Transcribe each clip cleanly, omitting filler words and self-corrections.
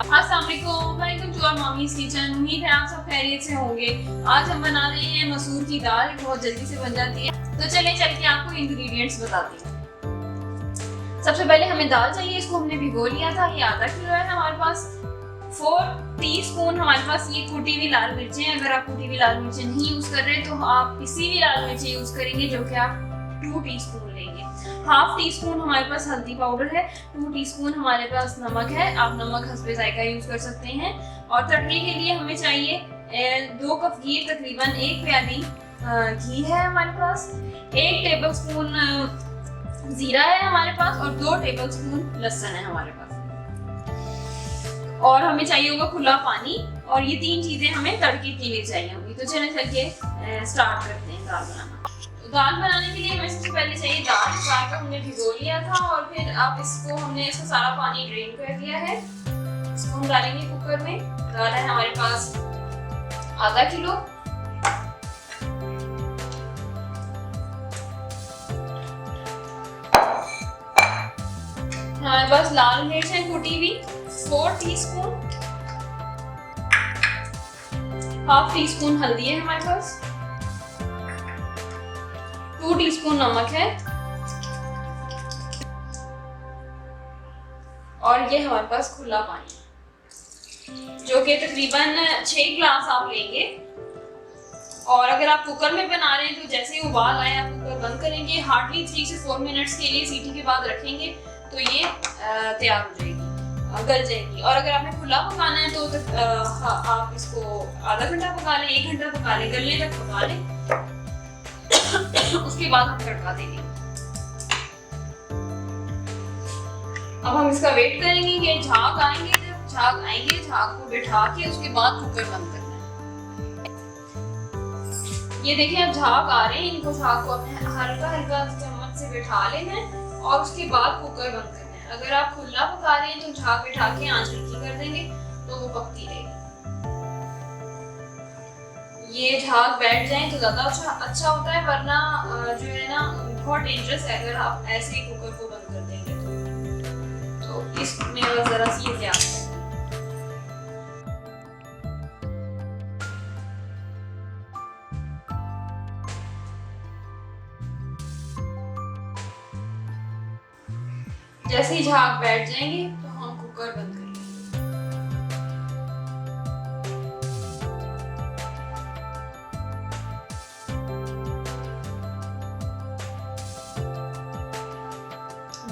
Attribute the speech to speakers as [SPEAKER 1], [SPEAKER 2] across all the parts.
[SPEAKER 1] अस्सलाम वालेकुम to our mommies kitchen. उम्मीद है आप सब खैरियत से होंगे। आज हम बना रहे हैं मसूर की दाल, बहुत जल्दी से बन जाती है। तो चलिए चल के आपको इंग्रेडिएंट्स बताती हूँ। सबसे पहले हमें दाल चाहिए, इसको हमने भिगो लिया था। ये आधा किलो है हमारे पास। 4 टीस्पून हमारे पास ये कुटी हुई लाल मिर्चें हैं। अगर आप कुटी हुई लाल मिर्चें नहीं यूज कर रहे तो आप पिसी हुई लाल मिर्चें यूज करेंगे, जो कि आप 2 टीस्पून लेंगे। हाफ टीस्पून हमारे पास हल्दी पाउडर है। 2 टीस्पून हमारे पास नमक है, आप नमक हस्बे जायका यूज कर सकते हैं। और तड़के के लिए हमें चाहिए 2 कप घी, तकरीबन 1 प्याली घी है हमारे पास। 1 टेबलस्पून जीरा है हमारे पास और 2 टेबलस्पून लहसुन है हमारे पास। और हमें चाहिए होगा खुला पानी, और ये 3 चीजें हमें तड़के के लिए चाहिए होगी। तो चलिए चल के स्टार्ट करते हैं दाल बनाना। दाल बनाने के लिए हमें सबसे पहले चाहिए दाल। दाल को हमने भिगो लिया था और फिर अब हमने इसका सारा पानी ड्रेन कर दिया है। इसको हम डालेंगे कुकर में। दाल है हमारे पास आधा किलो। हमारे पास लाल मिर्च है कुटी हुई 4 टीस्पून। हाफ टीस्पून हल्दी है हमारे पास। 2 टीस्पून नमक है। और ये हमारे पास खुला पानी, जो कि तकरीबन 6 ग्लास आप लेंगे। और अगर आप कुकर में बना रहे हैं तो जैसे ही उबाल आए आप कुकर बंद करेंगे। हार्डली 3 से 4 मिनट्स के लिए सीटी के बाद रखेंगे तो ये तैयार हो जाएगी, गल जाएगी। और अगर आपने खुला पकाना है तो आप इसको आधा घंटा पका लें, 1 घंटा पका लें, गलने तक पका लें। उसके बाद हम तड़का देंगे। अब हम इसका वेट करेंगे कि झाग आएंगे। जब झाग आएंगे, झाग को बिठा के उसके बाद कुकर बंद करना है। ये देखिए अब झाग आ रहे हैं, इनको झाग को अपने हल्का हल्का चम्मच से बिठा लेना है और उसके बाद कुकर बंद करना है। अगर आप खुला पका रहे हैं तो झाग बिठा के आंच हल्की कर देंगे तो वो पकती रहेगी। ये झाग बैठ जाए तो ज्यादा अच्छा होता है, वरना जो है ना बहुत डेंजरस है अगर आप ऐसे ही कुकर को बंद कर देंगे तो इसमें बस जरा सी ध्यान रखें। जैसे ही झाग बैठ जाएंगे तो हम कुकर बंद करेंगे।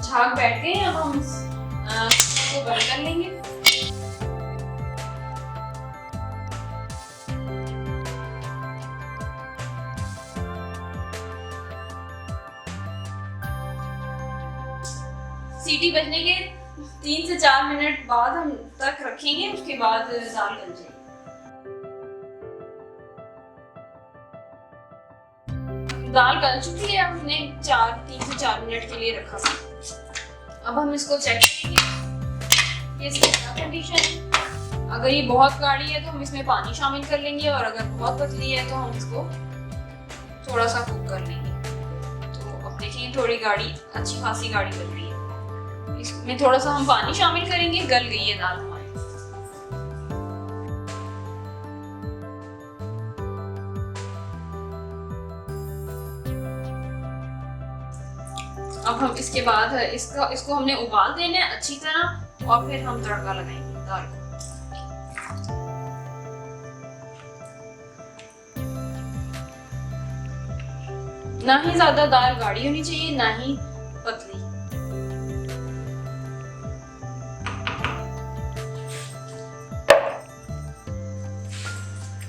[SPEAKER 1] झाग बैठ गए, अब हम इसको बंद कर लेंगे। सीटी बजने के 3 से 4 मिनट बाद हम तक रखेंगे, उसके बाद दाल गल जाएगी। दाल गल चुकी है, हमने 3 से 4 मिनट के लिए रखा था। अब हम इसको चेक करेंगे ये इसकी क्या कंडीशन है। अगर ये बहुत गाढ़ी है तो हम इसमें पानी शामिल कर लेंगे, और अगर बहुत पतली है तो हम इसको थोड़ा सा कुक कर लेंगे। तो अब देखिए थोड़ी गाढ़ी, अच्छी खासी गाढ़ी बन रही है। इसमें थोड़ा सा हम पानी शामिल करेंगे, गल गई है दाल हमारी। अब हम इसके बाद इसको हमने उबाल देना है अच्छी तरह, और फिर हम तड़का लगाएंगे दाल को। ना ही ज्यादा दाल गाढ़ी होनी चाहिए, ना ही पतली।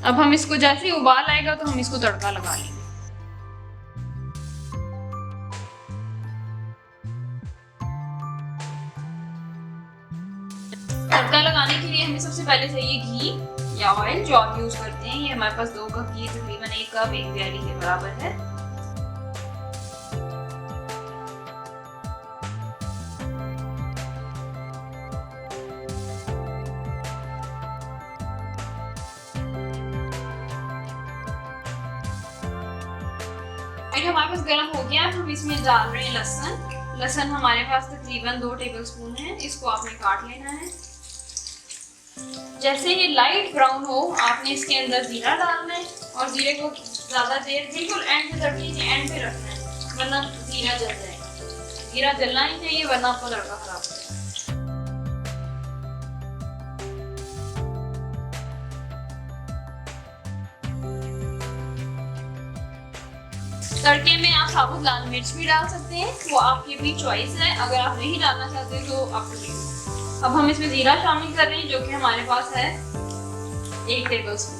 [SPEAKER 1] अब हम इसको जैसे ही उबाल आएगा तो हम इसको तड़का लगा लेंगे। तड़का लगाने के लिए हमें सबसे पहले चाहिए घी या ऑयल, जो आप यूज करते हैं। ये हमारे पास 2 कप घी, तकरीबन 1 कप 1 प्याली के बराबर है। हमारे पास गर्म हो गया, हम इसमें डाल रहे हैं लहसुन। लहसुन हमारे पास तकरीबन 2 टेबलस्पून है। इसको आपने काट लेना है। जैसे ये लाइट ब्राउन हो आपने इसके अंदर जीरा डालना है और जीरे को ज्यादा देर बिल्कुल एंड पे, तड़के के एंड पे रखना है वरना जीरा जल जाएगा। जीरा जलना ही चाहिए वरना आपका तड़का खराब हो जाएगा। तड़के में आप साबुत लाल मिर्च भी डाल सकते हैं, वो आपकी भी चॉइस है। अगर आप नहीं डालना चाहते तो आप अब हम इसमें जीरा शामिल कर रहे हैं जो कि हमारे पास है 1 टेबल स्पून।